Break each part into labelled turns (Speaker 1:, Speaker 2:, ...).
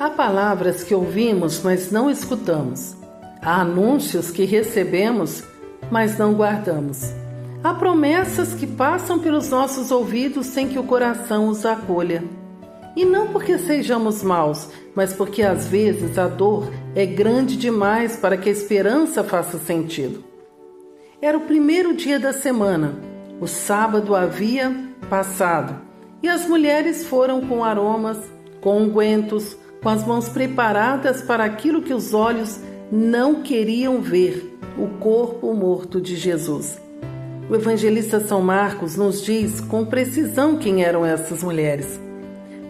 Speaker 1: Há palavras que ouvimos, mas não escutamos. Há anúncios que recebemos, mas não guardamos. Há promessas que passam pelos nossos ouvidos sem que o coração os acolha. E não porque sejamos maus, mas porque às vezes a dor é grande demais para que a esperança faça sentido. Era o primeiro dia da semana. O sábado havia passado e as mulheres foram com aromas, com ungüentos, com as mãos preparadas para aquilo que os olhos não queriam ver, o corpo morto de Jesus. O evangelista São Marcos nos diz com precisão quem eram essas mulheres.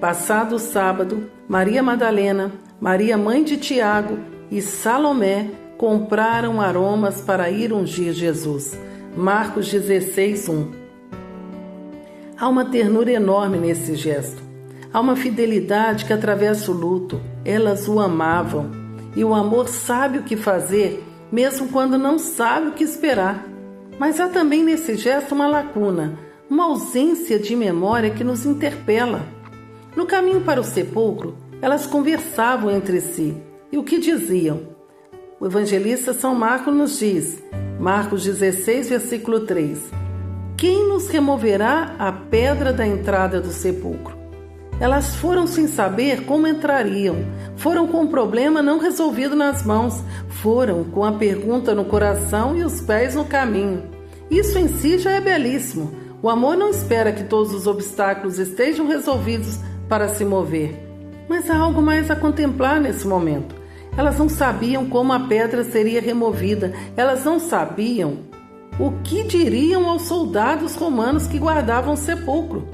Speaker 1: Passado o sábado, Maria Madalena, Maria mãe de Tiago e Salomé compraram aromas para ir ungir Jesus. Marcos 16:1. Há uma ternura enorme nesse gesto. Há uma fidelidade que atravessa o luto. Elas o amavam. E o amor sabe o que fazer, mesmo quando não sabe o que esperar. Mas há também nesse gesto uma lacuna, uma ausência de memória que nos interpela. No caminho para o sepulcro, elas conversavam entre si. E o que diziam? O evangelista São Marcos nos diz, Marcos 16, versículo 3, quem nos removerá a pedra da entrada do sepulcro? Elas foram sem saber como entrariam, foram com o problema não resolvido nas mãos, foram com a pergunta no coração e os pés no caminho. Isso em si já é belíssimo. O amor não espera que todos os obstáculos estejam resolvidos para se mover. Mas há algo mais a contemplar nesse momento. Elas não sabiam como a pedra seria removida, elas não sabiam o que diriam aos soldados romanos que guardavam o sepulcro.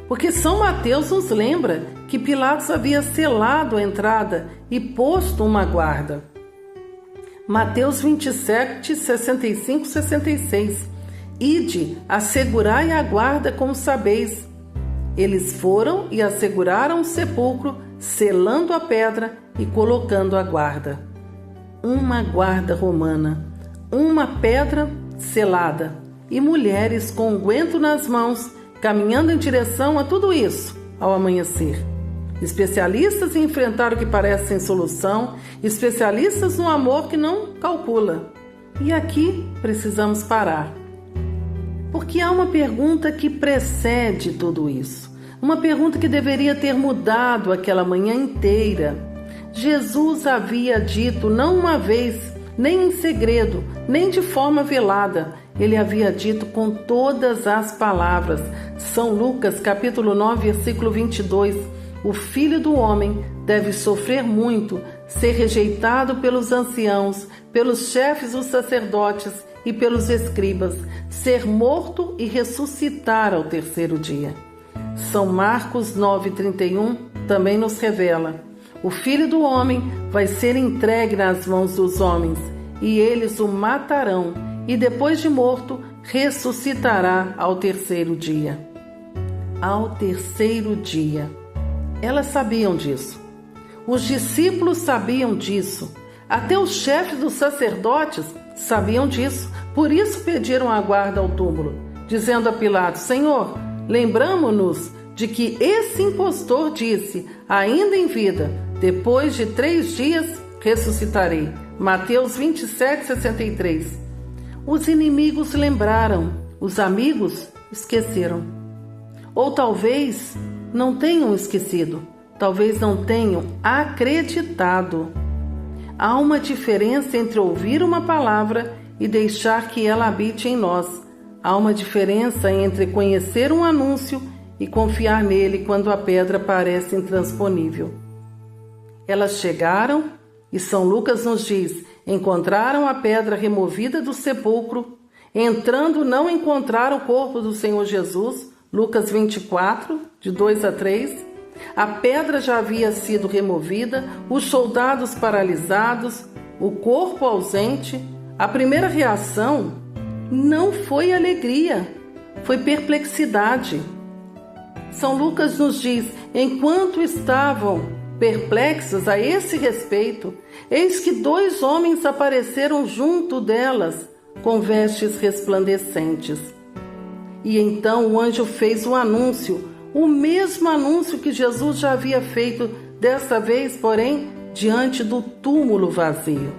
Speaker 1: Porque São Mateus nos lembra que Pilatos havia selado a entrada e posto uma guarda. Mateus 27, 65, 66. Ide, assegurai a guarda como sabeis. Eles foram e asseguraram o sepulcro, selando a pedra e colocando a guarda. Uma guarda romana, uma pedra selada e mulheres com unguento nas mãos, caminhando em direção a tudo isso ao amanhecer. Especialistas em enfrentar o que parece sem solução, especialistas no amor que não calcula. E aqui precisamos parar. Porque há uma pergunta que precede tudo isso. Uma pergunta que deveria ter mudado aquela manhã inteira. Jesus havia dito não uma vez, nem em segredo, nem de forma velada. Ele havia dito com todas as palavras. São Lucas, capítulo 9, versículo 22. O Filho do Homem deve sofrer muito, ser rejeitado pelos anciãos, pelos chefes dos sacerdotes e pelos escribas, ser morto e ressuscitar ao terceiro dia. São Marcos 9,31 também nos revela: o Filho do Homem vai ser entregue nas mãos dos homens, e eles o matarão, e depois de morto, ressuscitará ao terceiro dia. Ao terceiro dia. Elas sabiam disso. Os discípulos sabiam disso. Até os chefes dos sacerdotes sabiam disso. Por isso pediram a guarda ao túmulo, dizendo a Pilatos: Senhor, lembramo-nos de que esse impostor disse, ainda em vida, depois de 3 dias ressuscitarei. Mateus 27, 63. Os inimigos lembraram, os amigos esqueceram. Ou talvez não tenham esquecido, talvez não tenham acreditado. Há uma diferença entre ouvir uma palavra e deixar que ela habite em nós. Há uma diferença entre conhecer um anúncio e confiar nele quando a pedra parece intransponível. Elas chegaram e São Lucas nos diz: encontraram a pedra removida do sepulcro, entrando não encontraram o corpo do Senhor Jesus, Lucas 24, de 2 a 3. A pedra já havia sido removida, os soldados paralisados, o corpo ausente. A primeira reação não foi alegria, foi perplexidade. São Lucas nos diz: enquanto estavam perplexos a esse respeito, eis que 2 homens apareceram junto delas, com vestes resplandecentes. E então o anjo fez um anúncio, o mesmo anúncio que Jesus já havia feito, dessa vez, porém, diante do túmulo vazio.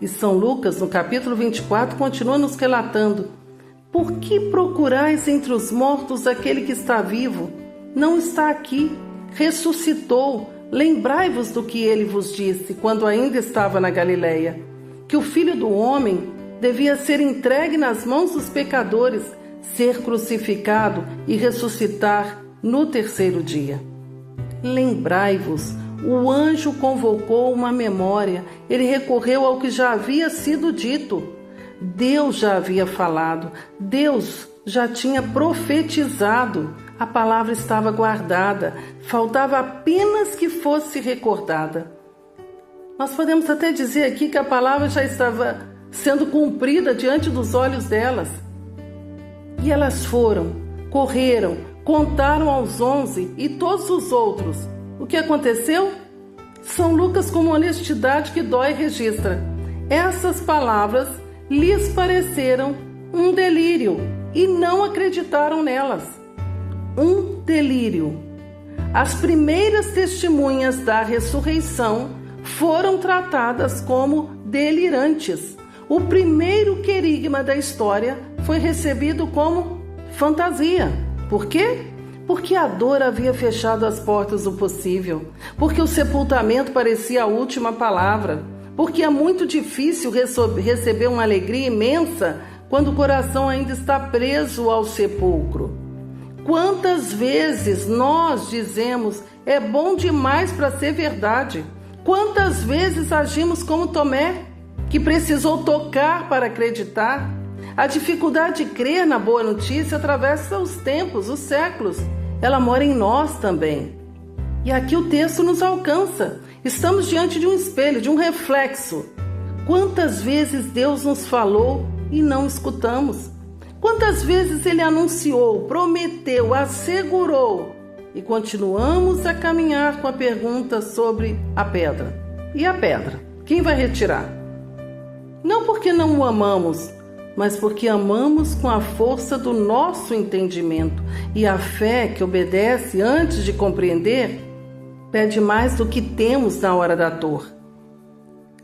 Speaker 1: E São Lucas, no capítulo 24, continua nos relatando: por que procurais entre os mortos aquele que está vivo? Não está aqui, ressuscitou. Lembrai-vos do que ele vos disse quando ainda estava na Galileia, que o Filho do Homem devia ser entregue nas mãos dos pecadores, ser crucificado e ressuscitar no terceiro dia. Lembrai-vos, o anjo convocou uma memória, ele recorreu ao que já havia sido dito. Deus já havia falado, Deus já tinha profetizado, a palavra estava guardada, faltava apenas que fosse recordada. Nós podemos até dizer aqui que a palavra já estava sendo cumprida diante dos olhos delas. E elas foram, correram, contaram aos 11 e todos os outros. O que aconteceu? São Lucas, com uma honestidade que dói, registra: essas palavras lhes pareceram um delírio e não acreditaram nelas. Um delírio. As primeiras testemunhas da ressurreição foram tratadas como delirantes. O primeiro querigma da história foi recebido como fantasia. Por quê? Porque a dor havia fechado as portas do possível, porque o sepultamento parecia a última palavra, porque é muito difícil receber uma alegria imensa quando o coração ainda está preso ao sepulcro. Quantas vezes nós dizemos: é bom demais para ser verdade? Quantas vezes agimos como Tomé, que precisou tocar para acreditar? A dificuldade de crer na boa notícia atravessa os tempos, os séculos. Ela mora em nós também. E aqui o texto nos alcança. Estamos diante de um espelho, de um reflexo. Quantas vezes Deus nos falou e não escutamos? Quantas vezes Ele anunciou, prometeu, assegurou e continuamos a caminhar com a pergunta sobre a pedra? E a pedra? Quem vai retirar? Não porque não o amamos, mas porque amamos com a força do nosso entendimento. E a fé que obedece antes de compreender pede mais do que temos na hora da dor.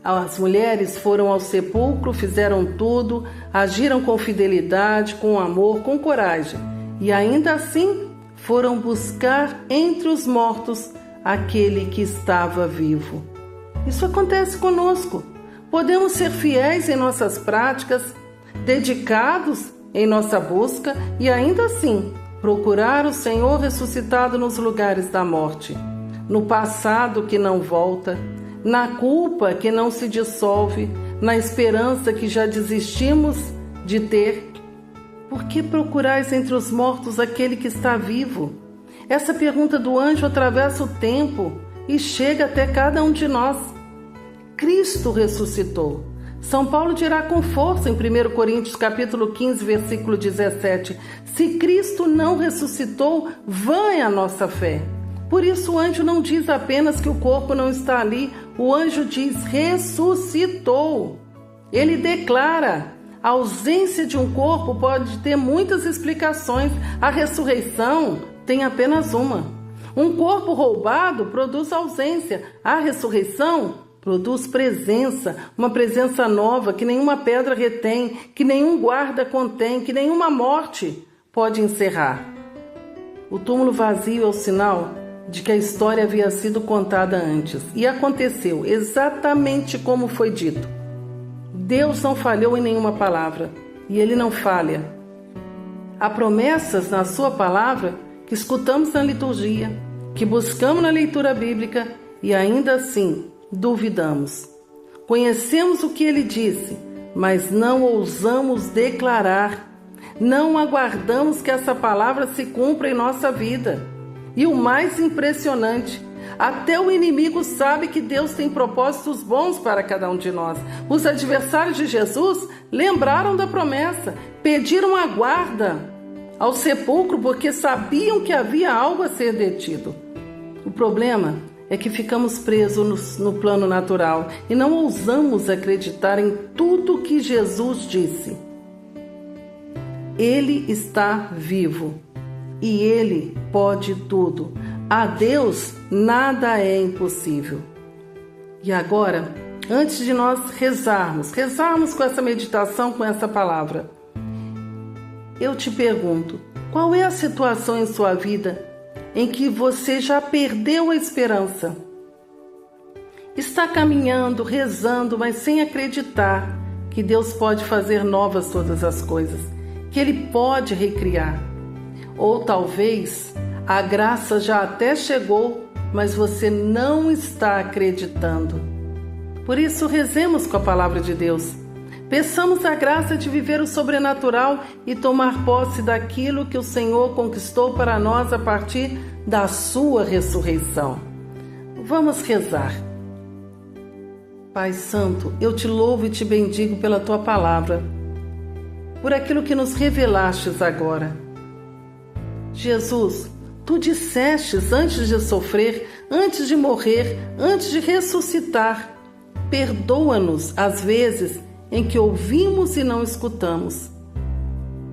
Speaker 1: As mulheres foram ao sepulcro, fizeram tudo, agiram com fidelidade, com amor, com coragem. E ainda assim foram buscar entre os mortos aquele que estava vivo. Isso acontece conosco. Podemos ser fiéis em nossas práticas, dedicados em nossa busca e ainda assim procurar o Senhor ressuscitado nos lugares da morte, no passado que não volta, na culpa que não se dissolve, na esperança que já desistimos de ter. Por que procurais entre os mortos aquele que está vivo? Essa pergunta do anjo atravessa o tempo e chega até cada um de nós. Cristo ressuscitou. São Paulo dirá com força em 1 Coríntios capítulo 15, versículo 17: se Cristo não ressuscitou, vã é a nossa fé. Por isso o anjo não diz apenas que o corpo não está ali, o anjo diz: ressuscitou. Ele declara: a ausência de um corpo pode ter muitas explicações, a ressurreição tem apenas uma. Um corpo roubado produz ausência, a ressurreição produz presença, uma presença nova que nenhuma pedra retém, que nenhum guarda contém, que nenhuma morte pode encerrar. O túmulo vazio é o sinal de que a história havia sido contada antes e aconteceu exatamente como foi dito. Deus não falhou em nenhuma palavra e Ele não falha. Há promessas na sua palavra que escutamos na liturgia, que buscamos na leitura bíblica e ainda assim duvidamos. Conhecemos o que Ele disse, mas não ousamos declarar. Não aguardamos que essa palavra se cumpra em nossa vida. E o mais impressionante, até o inimigo sabe que Deus tem propósitos bons para cada um de nós. Os adversários de Jesus lembraram da promessa, pediram a guarda ao sepulcro porque sabiam que havia algo a ser detido. O problema é que ficamos presos no plano natural e não ousamos acreditar em tudo que Jesus disse. Ele está vivo. e Ele pode tudo. A Deus nada é impossível. E agora, antes de nós rezarmos com essa meditação, com essa palavra, eu te pergunto, qual é a situação em sua vida em que você já perdeu a esperança? Está caminhando, rezando, mas sem acreditar que Deus pode fazer novas todas as coisas, que Ele pode recriar. Ou talvez a graça já até chegou, mas você não está acreditando. Por isso, rezemos com a palavra de Deus. Peçamos a graça de viver o sobrenatural e tomar posse daquilo que o Senhor conquistou para nós a partir da sua ressurreição. Vamos rezar. Pai Santo, eu te louvo e te bendigo pela tua palavra, por aquilo que nos revelastes agora. Jesus, tu dissestes antes de sofrer, antes de morrer, antes de ressuscitar. Perdoa-nos as vezes em que ouvimos e não escutamos.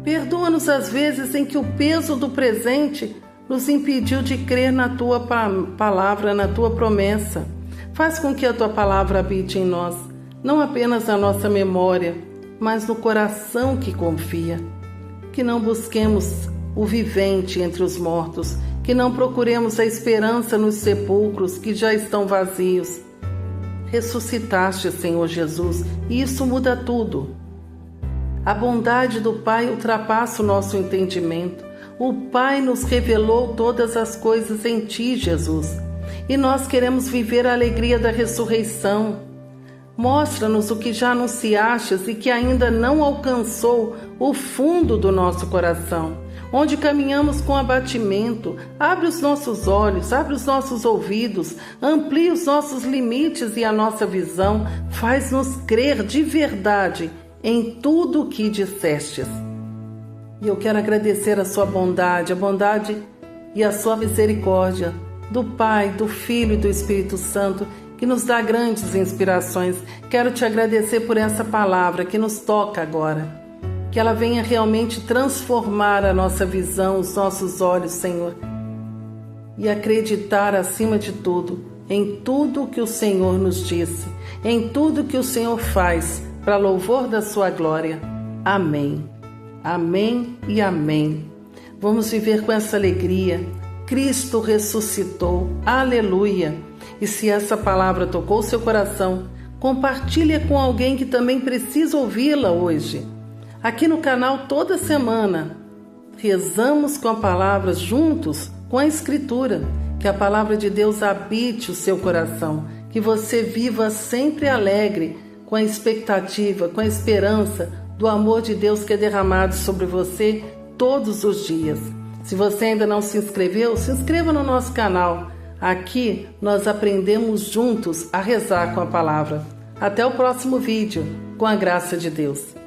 Speaker 1: Perdoa-nos as vezes em que o peso do presente nos impediu de crer na tua palavra, na tua promessa. Faz com que a tua palavra habite em nós, não apenas na nossa memória, mas no coração que confia. Que não busquemos o vivente entre os mortos, que não procuremos a esperança nos sepulcros que já estão vazios. Ressuscitaste, Senhor Jesus, e isso muda tudo. A bondade do Pai ultrapassa o nosso entendimento. O Pai nos revelou todas as coisas em Ti, Jesus. E nós queremos viver a alegria da ressurreição. Mostra-nos o que já anunciastes e que ainda não alcançou o fundo do nosso coração, onde caminhamos com abatimento. Abre os nossos olhos, abre os nossos ouvidos, amplia os nossos limites e a nossa visão, faz-nos crer de verdade em tudo o que dissestes. E eu quero agradecer a sua bondade, a bondade e a sua misericórdia do Pai, do Filho e do Espírito Santo, que nos dá grandes inspirações. Quero te agradecer por essa palavra que nos toca agora. Que ela venha realmente transformar a nossa visão, os nossos olhos, Senhor. E acreditar, acima de tudo, em tudo que o Senhor nos disse, em tudo que o Senhor faz, para louvor da sua glória. Amém. Amém e amém. Vamos viver com essa alegria. Cristo ressuscitou. Aleluia. E se essa palavra tocou seu coração, compartilhe com alguém que também precisa ouvi-la hoje. Aqui no canal, toda semana, rezamos com a palavra juntos com a Escritura. Que a palavra de Deus habite o seu coração. Que você viva sempre alegre, com a expectativa, com a esperança do amor de Deus que é derramado sobre você todos os dias. Se você ainda não se inscreveu, se inscreva no nosso canal. Aqui nós aprendemos juntos a rezar com a palavra. Até o próximo vídeo, com a graça de Deus.